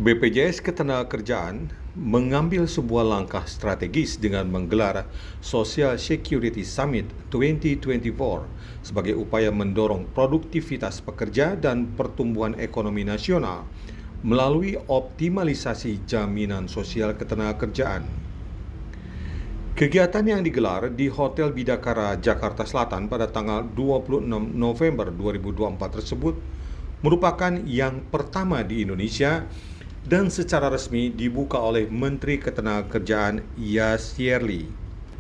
BPJS Ketenagakerjaan mengambil sebuah langkah strategis dengan menggelar Social Security Summit 2024 sebagai upaya mendorong produktivitas pekerja dan pertumbuhan ekonomi nasional melalui optimalisasi jaminan sosial ketenagakerjaan. Kegiatan yang digelar di Hotel Bidakara, Jakarta Selatan pada tanggal 26 November 2024 tersebut merupakan yang pertama di Indonesia dan secara resmi dibuka oleh Menteri Ketenagakerjaan Yasirli.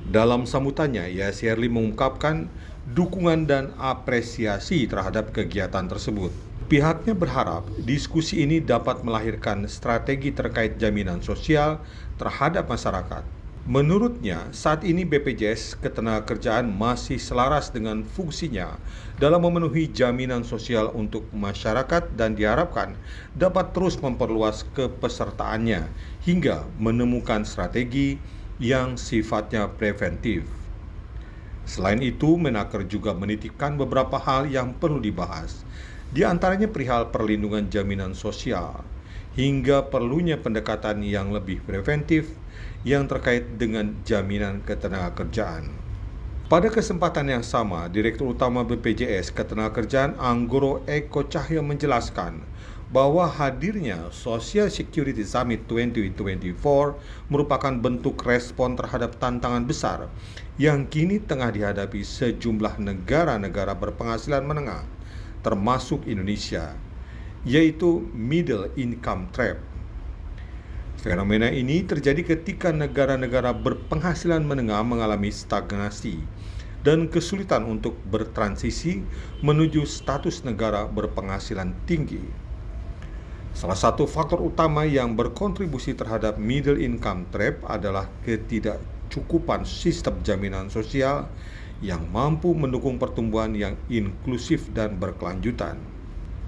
Dalam sambutannya, Yasirli mengungkapkan dukungan dan apresiasi terhadap kegiatan tersebut. Pihaknya berharap diskusi ini dapat melahirkan strategi terkait jaminan sosial terhadap masyarakat. Menurutnya, saat ini BPJS Ketenagakerjaan masih selaras dengan fungsinya dalam memenuhi jaminan sosial untuk masyarakat dan diharapkan dapat terus memperluas kepesertaannya hingga menemukan strategi yang sifatnya preventif. Selain itu, Menaker juga menitipkan beberapa hal yang perlu dibahas, di antaranya perihal perlindungan jaminan sosial, hingga perlunya pendekatan yang lebih preventif yang terkait dengan jaminan ketenagakerjaan. Pada kesempatan yang sama, Direktur Utama BPJS Ketenagakerjaan Anggoro Eko Cahyo menjelaskan bahwa hadirnya Social Security Summit 2024 merupakan bentuk respon terhadap tantangan besar yang kini tengah dihadapi sejumlah negara-negara berpenghasilan menengah, termasuk Indonesia, yaitu Middle Income Trap. Fenomena ini terjadi ketika negara-negara berpenghasilan menengah mengalami stagnasi dan kesulitan untuk bertransisi menuju status negara berpenghasilan tinggi. Salah satu faktor utama yang berkontribusi terhadap middle income trap adalah ketidakcukupan sistem jaminan sosial yang mampu mendukung pertumbuhan yang inklusif dan berkelanjutan.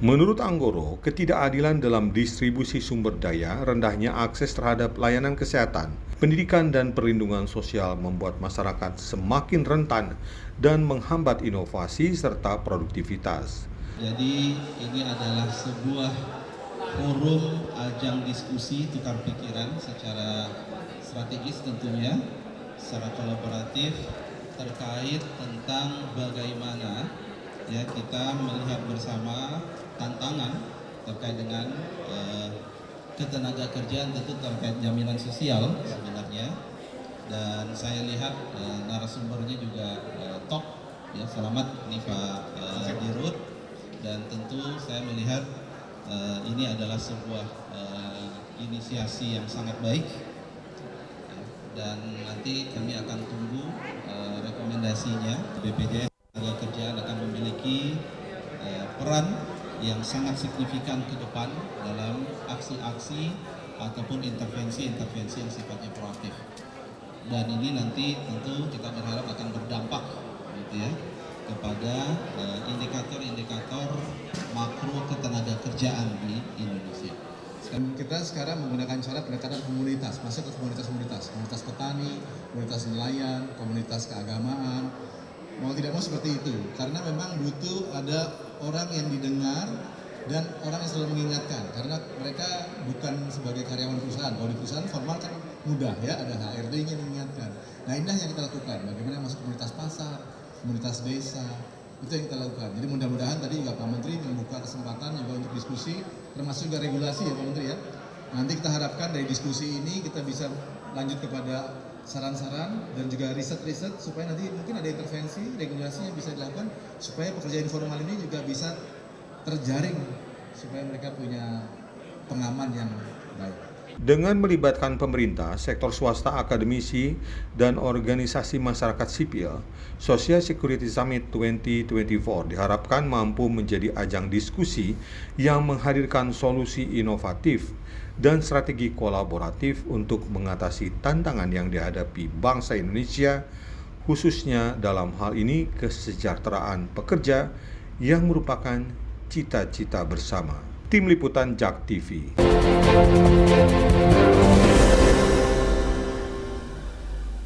Menurut Anggoro, ketidakadilan dalam distribusi sumber daya, rendahnya akses terhadap layanan kesehatan, pendidikan dan perlindungan sosial membuat masyarakat semakin rentan dan menghambat inovasi serta produktivitas. Jadi ini adalah sebuah forum ajang diskusi tukar pikiran secara strategis tentunya, secara kolaboratif terkait tentang bagaimana kita melihat bersama tantangan terkait dengan ketenagakerjaan, tentu terkait jaminan sosial sebenarnya. Dan saya lihat narasumbernya juga top ya, selamat nih Pak Dirut. Dan tentu saya melihat ini adalah sebuah inisiasi yang sangat baik, dan nanti kami akan tunggu rekomendasinya. BPJS Ketenagakerjaan akan memiliki peran yang sangat signifikan ke depan dalam aksi-aksi ataupun intervensi-intervensi yang sifatnya proaktif. Dan ini nanti tentu kita berharap akan berdampak gitu ya, kepada indikator-indikator makro ketenagakerjaan di Indonesia. Kita sekarang menggunakan cara pendekatan komunitas, masuk ke komunitas petani, komunitas nelayan, komunitas keagamaan. Mau tidak mau seperti itu, karena memang butuh ada orang yang didengar dan orang yang selalu mengingatkan, karena mereka bukan sebagai karyawan perusahaan. Kalau di perusahaan formal kan mudah ya, ada HRD-nya mengingatkan. Nah, inilah yang kita lakukan, bagaimana masuk komunitas pasar, komunitas desa, itu yang kita lakukan. Jadi mudah-mudahan tadi juga Pak Menteri membuka kesempatan juga untuk diskusi, termasuk juga regulasi ya Pak Menteri ya. Nanti kita harapkan dari diskusi ini kita bisa lanjut kepada saran-saran dan juga riset-riset supaya nanti mungkin ada intervensi regulasi yang bisa dilakukan supaya pekerja informal ini juga bisa terjaring, supaya mereka punya pengaman yang baik. Dengan melibatkan pemerintah, sektor swasta, akademisi, dan organisasi masyarakat sipil, Social Security Summit 2024 diharapkan mampu menjadi ajang diskusi yang menghadirkan solusi inovatif dan strategi kolaboratif untuk mengatasi tantangan yang dihadapi bangsa Indonesia, khususnya dalam hal ini kesejahteraan pekerja yang merupakan cita-cita bersama. Tim Liputan JAK TV.